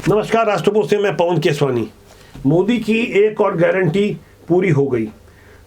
नमस्कार, राष्ट्रपोस्ट से मैं पवन केसवानी। मोदी की एक और गारंटी पूरी हो गई।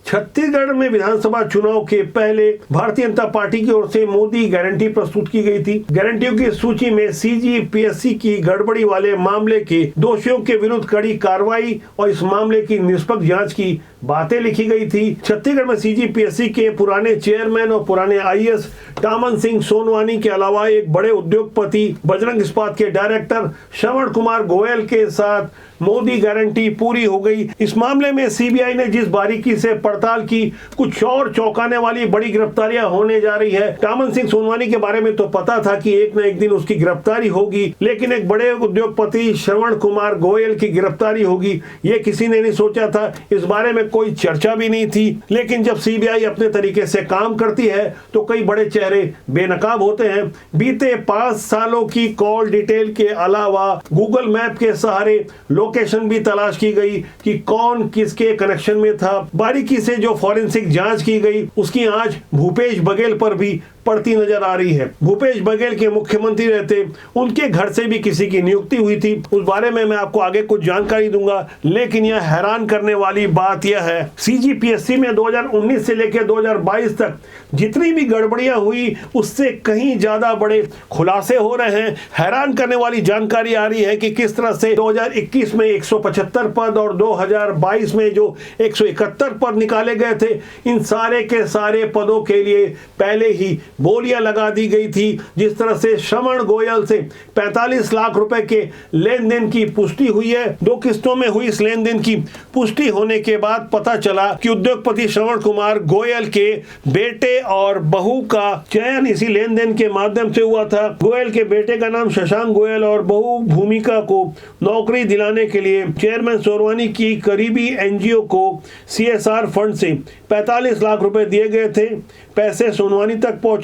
छत्तीसगढ़ में विधानसभा चुनाव के पहले भारतीय जनता पार्टी की ओर से मोदी गारंटी प्रस्तुत की गई थी। गारंटियों की सूची में सीजीपीएससी की गड़बड़ी वाले मामले के दोषियों के विरुद्ध कड़ी कार्रवाई और इस मामले की निष्पक्ष जांच की बातें लिखी गई थी। छत्तीसगढ़ में सीजीपीएससी के पुराने चेयरमैन और पुराने आईएएस टामन सिंह सोनवानी के अलावा एक बड़े उद्योगपति बजरंग इस्पात के डायरेक्टर श्रवण कुमार गोयल के साथ मोदी गारंटी पूरी हो गई। इस मामले में सीबीआई ने जिस बारीकी से पड़ताल की, कुछ और चौंकाने वाली बड़ी गिरफ्तारियां होने जा रही है। टामन सिंह सोनवानी के बारे में तो पता था कि एक न एक दिन उसकी गिरफ्तारी होगी, लेकिन एक बड़े उद्योगपति श्रवण कुमार गोयल की गिरफ्तारी होगी, ये किसी ने नहीं सोचा था। इस बारे में कोई चर्चा भी नहीं थी। लेकिन जब सीबीआई अपने तरीके से काम करती है तो कई बड़े चेहरे बेनकाब होते हैं। बीते 5 सालों की कॉल डिटेल के अलावा गूगल मैप के सहारे लोकेशन भी तलाश की गई कि कौन किसके कनेक्शन में था। बारीकी से जो फॉरेंसिक जांच की गई उसकी आंच भूपेश बघेल पर भी पड़ती नजर आ रही है। भूपेश बघेल के मुख्यमंत्री रहते उनके घर से भी किसी की नियुक्ति हुई थी। उस बारे में मैं आपको आगे कुछ जानकारी दूंगा, लेकिन यह हैरान करने वाली बात यह है, सीजीपीएससी में 2019 से लेकर 2022 तक जितनी भी गड़बड़ियां हुई उससे कहीं ज्यादा बड़े खुलासे हो रहे हैं। हैरान करने वाली जानकारी आ रही है कि किस तरह से 2021 में 175 पद और 2022 में जो 171 पद निकाले गए थे, इन सारे के सारे पदों के लिए पहले ही बोलियां लगा दी गई थी। जिस तरह से श्रवण गोयल से 45 लाख रुपए के लेन देन की पुष्टि हुई है। 2 किस्तों में हुई इस लेन देन की पुष्टि होने के बाद पता चला कि उद्योगपति श्रवण कुमार गोयल के बेटे और बहू का चयन इसी लेन देन के माध्यम से हुआ था। गोयल के बेटे का नाम शशांक गोयल और बहू भूमिका को नौकरी दिलाने के लिए चेयरमैन सोनवानी की करीबी एनजीओ को सीएसआर फंड से 45 लाख रुपए दिए गए थे। पैसे सोनवानी तक पहुंचे।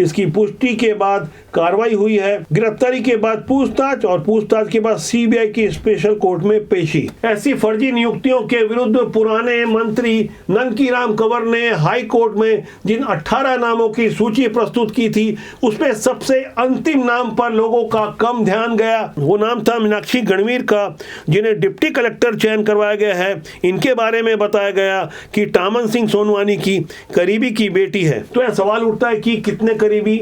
इसकी पुष्टि के बाद कार्रवाई हुई है। गिरफ्तारी के बाद पूछताछ और पूछताछ के बाद सीबीआई की स्पेशल कोर्ट में पेशी। ऐसी फर्जी नियुक्तियों के विरुद्ध पुराने मंत्री ननकीराम कंवर ने हाई कोर्ट में जिन 18 नामों की सूची प्रस्तुत की थी, उसमें सबसे अंतिम नाम पर लोगों का कम ध्यान गया। वो नाम था मीनाक्षी गणवीर का, जिन्हें डिप्टी कलेक्टर चयन करवाया गया है। इनके बारे में बताया गया कि टामन सिंह सोनवानी की करीबी की बेटी है। तो यह सवाल उठता है कि कितने करीबी,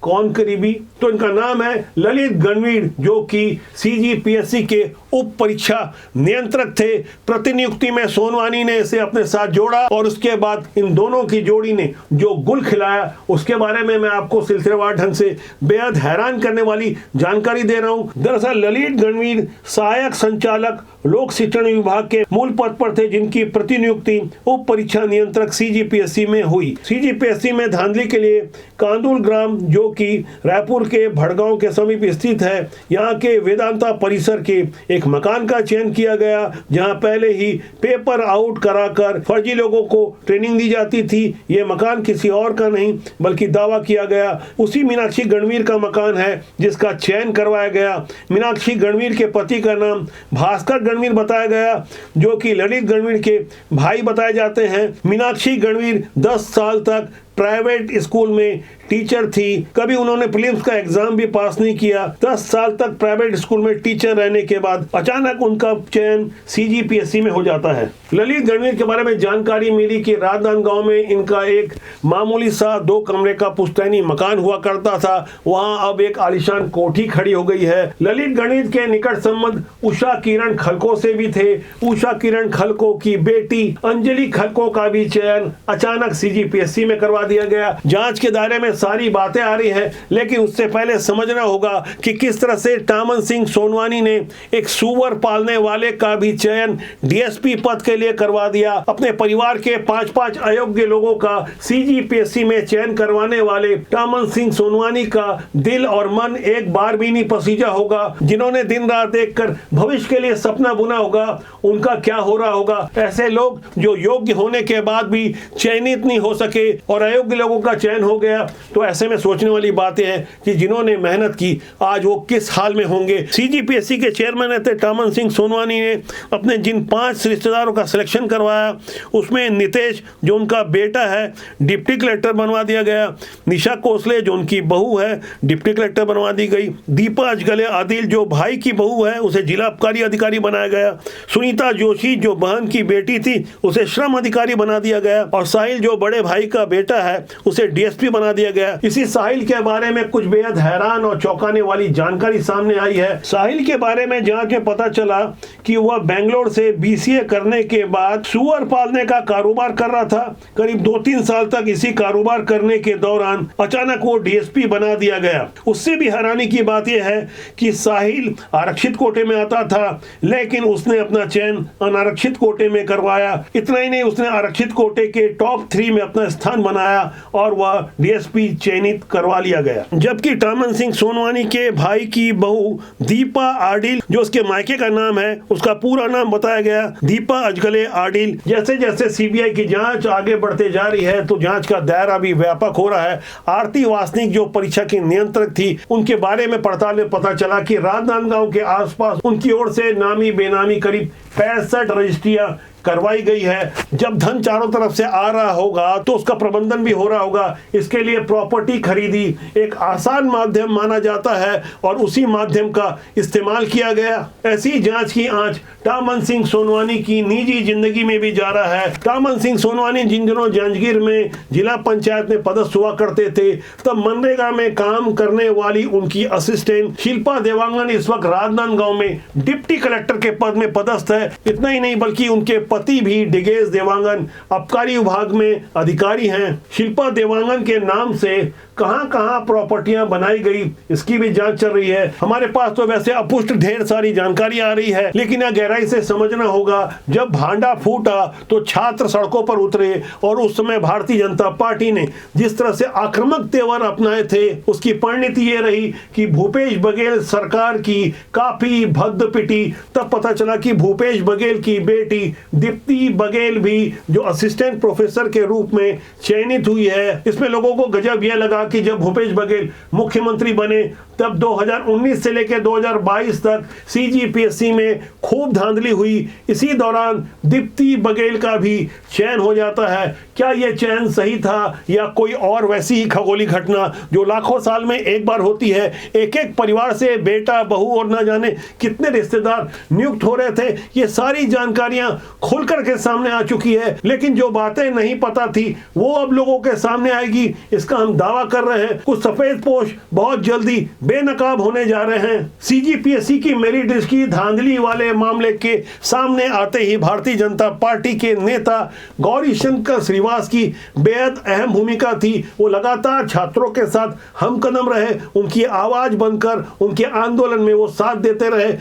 कौन करीबी? तो इनका नाम है ललित गणवीर, जो कि सीजीपीएससी के उप परीक्षा नियंत्रक थे। प्रतिनियुक्ति में सोनवानी ने इसे अपने साथ जोड़ा और उसके बाद इन दोनों की जोड़ी ने जो गुल खिलाया, उसके बारे में मैं आपको सिलसिलेवार ढंग से बेहद हैरान करने वाली जानकारी दे रहा हूं। दरअसल ललित गणवीर सहायक संचालक लोक शिक्षण विभाग के मूल पद पर थे, जिनकी प्रतिनियुक्ति उप परीक्षा नियंत्रक सीजीपीएससी में हुई। सीजीपीएससी में धांधली के लिए कांदुल ग्राम, जो कि रायपुर के भड़गांव के समीप स्थित है, यहाँ के वेदांता परिसर के एक मकान का चयन किया गया, जहां पहले ही पेपर आउट कराकर फर्जी लोगों को ट्रेनिंग दी जाती थी। यह मकान किसी और का नहीं बल्कि दावा किया गया उसी मीनाक्षी गणवीर का मकान है, जिसका चयन करवाया गया। मीनाक्षी गणवीर के पति का नाम भास्कर गणवीर बताया गया, जो कि ललित गणवीर के भाई बताए जाते हैं। मीनाक्षी गणवीर 10 साल तक प्राइवेट स्कूल में टीचर थी। कभी उन्होंने प्रीलिम्स का एग्जाम भी पास नहीं किया। 10 साल तक प्राइवेट स्कूल में टीचर रहने के बाद अचानक उनका चयन सीजीपीएससी में हो जाता है। ललित गणवीर के बारे में जानकारी मिली कि राजनांदगांव में इनका एक मामूली सा 2 कमरे का पुश्तैनी मकान हुआ करता था। वहां अब एक आलीशान कोठी खड़ी हो गई है। ललित गणवीर के निकट संबंध उषा किरण खलको से भी थे। उषा किरण खलको की बेटी अंजलि खलको का भी चयन अचानक सीजीपीएससी में करवा दिया गया। जांच के दायरे में सारी बातें आ रही हैं, लेकिन उससे पहले समझना होगा कि किस तरह से टामन सिंह सोनवानी ने एक सुअर पालने वाले का भी चयन डीएसपी पद के लिए करवा दिया। अपने परिवार के 5-5 अयोग्य लोगों का सीजीपीएससी में चयन करवाने वाले टामन सिंह सोनवानी का दिल और मन एक बार भी नहीं पसीजा होगा। जिन्होंने दिन रात देखकर भविष्य के लिए सपना बुना होगा, उनका क्या हो रहा होगा। ऐसे लोग जो योग्य होने के बाद भी चयनित नहीं हो सके और अयोग्य लोगों का चयन हो गया। तो ऐसे में सोचने वाली बात है कि जिन्होंने मेहनत की आज वो किस हाल में होंगे। सीजीपीएससी के चेयरमैन रहते टामन सिंह सोनवानी ने अपने जिन 5 रिश्तेदारों का सिलेक्शन करवाया उसमें नितेश जो उनका बेटा है डिप्टी कलेक्टर बनवा दिया गया, निशा कोसले जो उनकी बहू है डिप्टी कलेक्टर बनवा दी गई, दीपा अजगले आदिल जो भाई की बहू है उसे जिला आबकारी अधिकारी बनाया गया, सुनीता जोशी जो बहन की बेटी थी उसे श्रम अधिकारी बना दिया गया और साहिल जो बड़े भाई का बेटा है उसे डीएसपी बना दिया गया। इसी साहिल के बारे में कुछ बेहद हैरान और चौंकाने वाली जानकारी सामने आई है। साहिल के बारे में जांच में पता चला कि वह बेंगलोर से बीसीए करने के बाद सुअर पालने का कारोबार कर रहा था। करीब 2-3 साल तक इसी कारोबार करने के दौरान अचानक वो डीएसपी बना दिया गया। उससे भी हैरानी की बात यह है कि साहिल आरक्षित कोटे में आता था लेकिन उसने अपना चयन अनारक्षित कोटे में करवाया। इतना ही नहीं, उसने आरक्षित कोटे के टॉप 3 में अपना स्थान बनाया और वह डीएसपी चयनित करवा लिया गया। जबकि टामन सिंह सोनवानी के भाई की बहू दीपा आडिल जो उसके मायके का नाम है उसका पूरा नाम बताया गया दीपा अजगले आडिल। जैसे जैसे सीबीआई की जांच आगे बढ़ते जा रही है तो जांच का दायरा भी व्यापक हो रहा है। आरती वासनिक जो परीक्षा की नियंत्रक थी उनके बारे में पड़ताल में पता चला कि राजनांदगांव के आसपास उनकी ओर से नामी बेनामी करीब 65 रजिस्ट्रियां करवाई गई है। जब धन चारों तरफ से आ रहा होगा तो उसका प्रबंधन भी हो रहा होगा। इसके लिए प्रॉपर्टी खरीदी एक आसान माध्यम माना जाता है और उसी माध्यम का इस्तेमाल किया गया। ऐसी जांच की आंच टामन सिंह सोनवानी की निजी जिंदगी में भी जा रहा है। टामन सिंह सोनवानी जिन दिनों जांजगीर में जिला पंचायत में पदस्थ हुआ करते थे तब मनरेगा में काम करने वाली उनकी असिस्टेंट शिल्पा देवांगन इस वक्त राजनांदगांव में डिप्टी कलेक्टर के पद में पदस्थ है। इतना ही नहीं बल्कि उनके पति भी डिगेश देवांगन आबकारी विभाग में अधिकारी हैं। शिल्पा देवांगन के नाम से कहां कहां प्रॉपर्टियां बनाई गई इसकी भी जांच चल रही है। हमारे पास तो वैसे अपुष्ट ढेर सारी जानकारी आ रही है लेकिन यह गहराई से समझना होगा। जब भांडा फूटा तो छात्र सड़कों पर उतरे और उस समय भारतीय जनता पार्टी ने जिस तरह से आक्रामक तेवर अपनाए थे उसकी परिणति ये रही कि भूपेश बघेल सरकार की काफी भद्द पिटी। तब पता चला कि भूपेश बघेल की बेटी दीप्ति बघेल भी जो असिस्टेंट प्रोफेसर के रूप में चयनित हुई है। इसमें लोगों को गजब यह लगा कि जब भूपेश बघेल मुख्यमंत्री बने तब 2019 से लेकर 2022 तक सीजीपीएससी में खूब धांधली हुई। इसी दौरान दीप्ति बघेल का भी चयन हो जाता है। क्या यह चयन सही था या कोई और वैसी ही खगोली घटना जो लाखों साल में एक बार होती है। एक एक परिवार से बेटा बहू और न जाने कितने रिश्तेदार नियुक्त हो रहे थे। ये सारी जानकारियां खुलकर के सामने आ चुकी है लेकिन जो बातें नहीं पता थी वो अब लोगों के सामने आएगी इसका हम दावा कर रहे हैं। कुछ सफेद पोश बहुत जल्दी बेनकाब होने जा रहे हैं। सीजीपीएससी की मेरिट लिस्ट की धांधली वाले मामले के सामने आते ही भारतीय जनता पार्टी के नेता गौरी शंकर श्रीवास की बेहद अहम भूमिका थी। वो लगातार छात्रों के साथ हमकदम रहे, उनकी आवाज बनकर उनके आंदोलन में वो साथ देते रहे।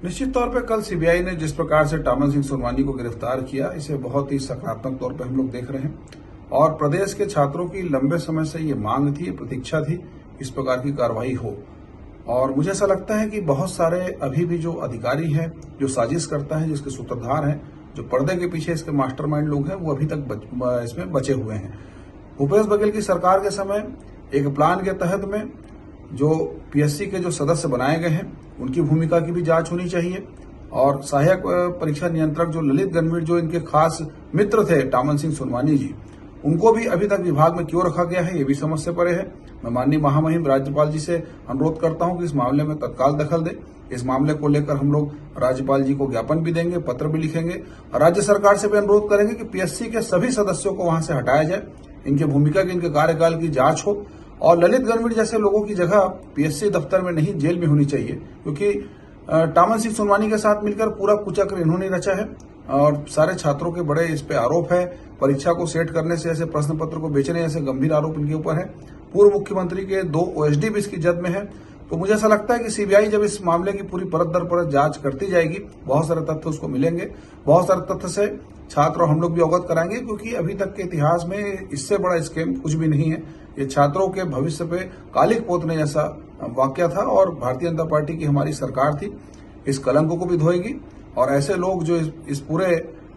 निश्चित तौर पर कल सीबीआई ने जिस प्रकार से टामन सिंह सोनवानी को गिरफ्तार किया इसे बहुत ही सकारात्मक तौर पर हम लोग देख रहे हैं और प्रदेश के छात्रों की लंबे समय से ये मांग थी, प्रतीक्षा थी इस प्रकार की कार्रवाई हो। और मुझे ऐसा लगता है कि बहुत सारे अभी भी जो अधिकारी हैं, जो साजिश करता है, जिसके सूत्रधार हैं, जो पर्दे के पीछे इसके मास्टरमाइंड लोग हैं वो अभी तक इसमें बचे हुए हैं। भूपेश बघेल की सरकार के समय एक प्लान के तहत में जो पीएससी के जो सदस्य बनाए गए हैं उनकी भूमिका की भी जांच होनी चाहिए और सहायक परीक्षा नियंत्रक जो ललित गणवीर जो इनके खास मित्र थे टामन सिंह सोनवानी जी, उनको भी अभी तक विभाग में क्यों रखा गया है ये भी समझ से परे है। मैं माननीय महामहिम राज्यपाल जी से अनुरोध करता हूं कि इस मामले में तत्काल दखल दे। इस मामले को लेकर हम लोग राज्यपाल जी को ज्ञापन भी देंगे, पत्र भी लिखेंगे और राज्य सरकार से भी अनुरोध करेंगे कि पीएससी के सभी सदस्यों को वहां से हटाया जाए, इनकी भूमिका की, इनके कार्यकाल की जांच हो और ललित गणवीर जैसे लोगों की जगह पीएससी दफ्तर में नहीं जेल में होनी चाहिए क्योंकि टामन सिंह सोनवानी के साथ मिलकर पूरा कुचक्र इन्होंने रचा है और सारे छात्रों के बड़े इस पे आरोप है। परीक्षा को सेट करने से ऐसे प्रश्न पत्र को बेचने जैसे गंभीर आरोप इनके ऊपर है। पूर्व मुख्यमंत्री के 2 ओएसडी भी इसकी जद में है। तो मुझे ऐसा लगता है कि सीबीआई जब इस मामले की पूरी परत दर परत जांच करती जाएगी बहुत सारे तथ्य उसको मिलेंगे, बहुत सारे तथ्य से छात्र और हम लोग भी अवगत कराएंगे क्योंकि अभी तक के इतिहास में इससे बड़ा स्कैम कुछ भी नहीं है। ये छात्रों के भविष्य पे कालिक पोतने जैसा वाकया था और भारतीय जनता पार्टी की हमारी सरकार थी, इस कलंक को भी धोएगी और ऐसे लोग जो इस पूरे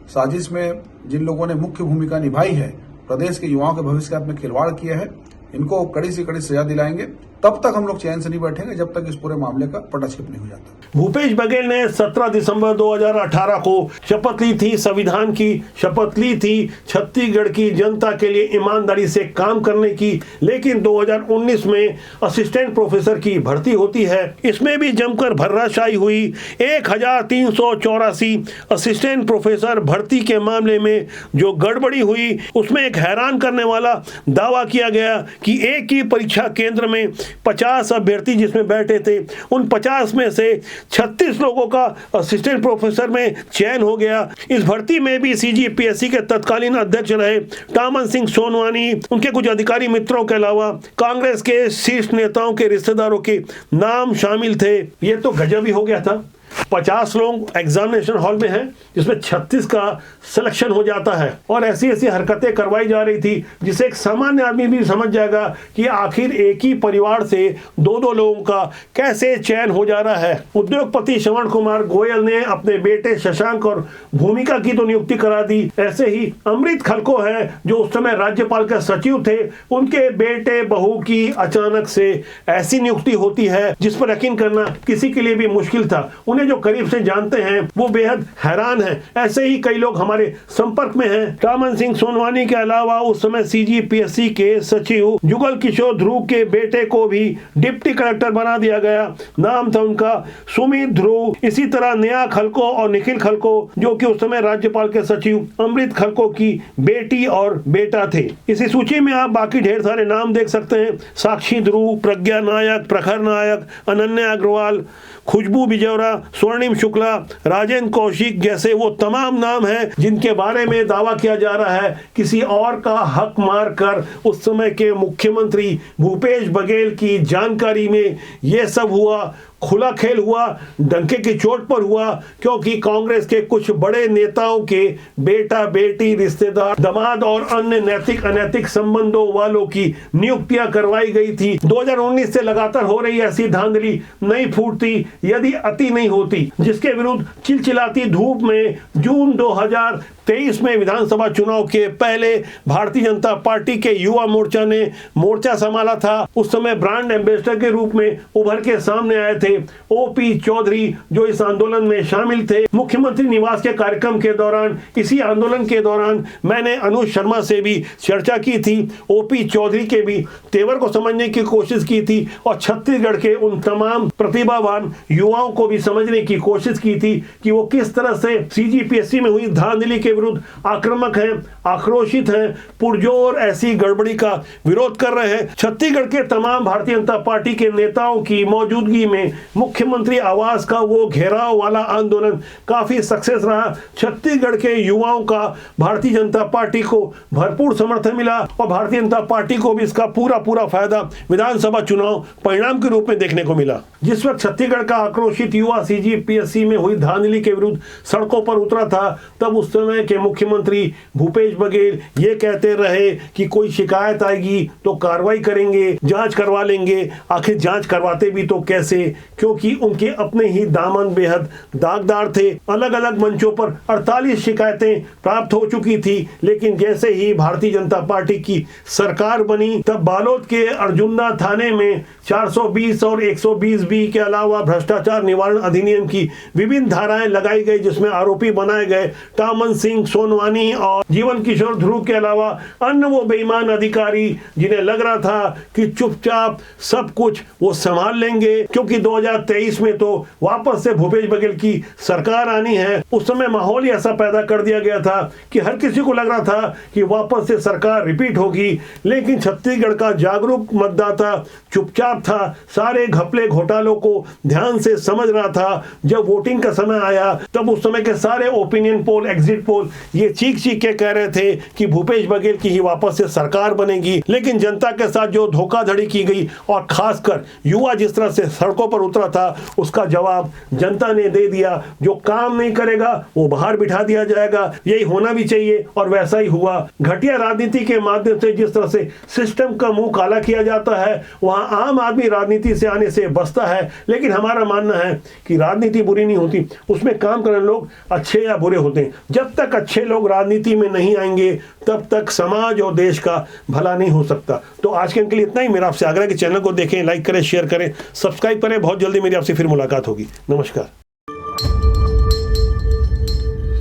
साजिश में जिन लोगों ने मुख्य भूमिका निभाई है प्रदेश के युवाओं के भविष्य के साथ में खिलवाड़ किया है, इनको कड़ी से कड़ी सजा दिलाएंगे। तब तक हम लोग चैन से नहीं बैठेंगे जब तक इस पूरे मामले का पटाक्षेप नहीं हो जाता। भूपेश बघेल ने 17 दिसंबर 2018 को शपथ ली थी, संविधान की शपथ ली थी, छत्तीसगढ़ की जनता के लिए ईमानदारी से काम करने की। लेकिन 2019 में असिस्टेंट प्रोफेसर की भर्ती होती है, इसमें भी जमकर भर्राशाई हुई। 1384 असिस्टेंट प्रोफेसर भर्ती के मामले में जो गड़बड़ी हुई, उसमें एक हैरान करने वाला दावा किया गया कि एक ही परीक्षा केंद्र में 50 अभ्यर्थी जिसमें बैठे थे, उन 50 में से 36 लोगों का असिस्टेंट प्रोफेसर में चयन हो गया। इस भर्ती में भी सीजीपीएससी के तत्कालीन अध्यक्ष रहे टामन सिंह सोनवानी, उनके कुछ अधिकारी मित्रों के अलावा कांग्रेस के शीर्ष नेताओं के रिश्तेदारों के नाम शामिल थे। ये तो गजब ही हो गया था। 50 लोग एग्जामिनेशन हॉल में हैं, जिसमें 36 का सिलेक्शन हो जाता है, और ऐसी ऐसी हरकतें करवाई जा रही थी जिसे एक सामान्य आदमी भी समझ जाएगा कि आखिर एक ही परिवार से दो लोगों का कैसे चयन हो जा रहा है। उद्योगपति श्रवण कुमार गोयल ने अपने बेटे शशांक और भूमिका की तो नियुक्ति करा दी। ऐसे ही अमृत खलको है, जो उस समय राज्यपाल के सचिव थे, उनके बेटे बहू की अचानक से ऐसी नियुक्ति होती है जिस पर यकीन करना किसी के लिए भी मुश्किल था। जो करीब से जानते हैं वो बेहद हैरान हैं। ऐसे ही कई लोग हमारे संपर्क में हैं। टामन सिंह सोनवानी के अलावा उस समय सीजीपीएससी के सचिव जुगल किशोर ध्रुव के बेटे को भी डिप्टी कलेक्टर बना दिया गया। नाम था उनका सुमित ध्रुव। इसी तरह नेहा खलको और निखिल खलको, जो कि उस समय राज्यपाल के सचिव अमृत खलको की बेटी और बेटा थे। इसी सूची में आप बाकी ढेर सारे नाम देख सकते हैं। साक्षी ध्रुव, प्रज्ञा नायक, प्रखर नायक, अनन्या अग्रवाल, खुशबू बिजौरा, स्वर्णिम शुक्ला, राजेंद्र कौशिक जैसे वो तमाम नाम हैं जिनके बारे में दावा किया जा रहा है किसी और का हक मार कर उस समय के मुख्यमंत्री भूपेश बघेल की जानकारी में ये सब हुआ। खुला खेल हुआ, डंके की चोट पर हुआ, क्योंकि कांग्रेस के कुछ बड़े नेताओं के बेटा बेटी, रिश्तेदार, दामाद और अन्य नैतिक अनैतिक संबंधों वालों की नियुक्तियां करवाई गई थी। 2019 से लगातार हो रही ऐसी धांधली नहीं फूटती यदि अति नहीं होती, जिसके विरुद्ध चिलचिलाती धूप में जून 2023 में विधानसभा चुनाव के पहले भारतीय जनता पार्टी के युवा मोर्चा ने मोर्चा संभाला था। उस समय ब्रांड एम्बेसडर के रूप में उभर के सामने आए थे ओपी चौधरी, जो इस आंदोलन में शामिल थे। मुख्यमंत्री निवास के कार्यक्रम के दौरान, इसी आंदोलन के दौरान मैंने अनुज शर्मा से भी चर्चा की थी। ओपी चौधरी के भी तेवर को समझने की कोशिश की थी और छत्तीसगढ़ के उन तमाम प्रतिभावान युवाओं को भी समझने की कोशिश की थी कि वो किस तरह से सीजीपीएससी में हुई धांधली के विरुद्ध आक्रामक हैं, आक्रोशित हैं, पुरजोर ऐसी गड़बड़ी का विरोध कर रहे हैं। छत्तीसगढ़ के तमाम भारतीय जनता पार्टी के नेताओं की मौजूदगी में मुख्यमंत्री आवास का वो घेराव वाला आंदोलन काफी सक्सेस रहा। छत्तीसगढ़ के युवाओं का भारतीय जनता पार्टी को भरपूर समर्थन मिला और भारतीय जनता पार्टी को भी इसका पूरा फायदा विधानसभा चुनाव परिणाम के रूप में देखने को मिला। जिस वक्त छत्तीसगढ़ का आक्रोशित युवा सीजीपीएससी में हुई धांधली के विरुद्ध सड़कों पर उतरा था, तब उस समय के मुख्यमंत्री भूपेश बघेल ये कहते रहे कि कोई शिकायत आएगी तो कार्रवाई करेंगे, जांच करवा लेंगे। आखिर जांच करवाते भी तो कैसे, क्योंकि उनके अपने ही दामन बेहद दागदार थे। अलग अलग मंचों पर 48 शिकायतें प्राप्त हो चुकी थी, लेकिन जैसे ही भारतीय जनता पार्टी की सरकार बनी, तब बालोद के अर्जुंदा थाने में 420 और 120 बी के अलावा भ्रष्टाचार निवारण अधिनियम की विभिन्न धाराएं लगाई गई, जिसमें आरोपी बनाए गए टामन सिंह सोनवानी और जीवन किशोर ध्रुव के अलावा अन्य वो बेईमान अधिकारी जिन्हें लग रहा था कि चुपचाप सब कुछ वो संभाल लेंगे, क्योंकि 2023 में तो वापस से भूपेश बघेल की सरकार आनी है। उस समय माहौल ही ऐसा पैदा कर दिया गया था कि हर किसी को लग रहा था कि वापस से सरकार रिपीट होगी। लेकिन छत्तीसगढ़ का जागरूक मतदाता चुपचाप था, सारे घपले घोटालों को ध्यान से समझ रहा था। जब वोटिंग का समय आया, तब उस समय के सारे ओपिनियन पोल, एग्जिट पोल ये चीख के कह रहे थे कि भूपेश बघेल की ही वापस से सरकार बनेगी। लेकिन जनता के साथ जो धोखाधड़ी की गई और खासकर युवा जिस तरह से सड़कों पर उतरा था, उसका जवाब जनता ने दे दिया। जो काम नहीं करेगा वो बाहर बिठा दिया जाएगा। यही होना भी चाहिए और वैसा ही हुआ। घटिया राजनीति के माध्यम से जिस तरह से सिस्टम का मुंह काला किया जाता है, वहां आम आदमी राजनीति से आने से बचता है, लेकिन हमारा मानना है कि राजनीति बुरी नहीं होती, उसमें काम करने लोग अच्छे या बुरे होते हैं। जब तक अच्छे लोग राजनीति में नहीं आएंगे तब तक समाज और देश का भला नहीं हो सकता। तो आज के लिए इतना ही। मेरा आपसे आग्रह है कि चैनल को देखें, लाइक करें, शेयर करें, सब्सक्राइब करें। बहुत जल्दी मेरी आपसे फिर मुलाकात होगी। नमस्कार।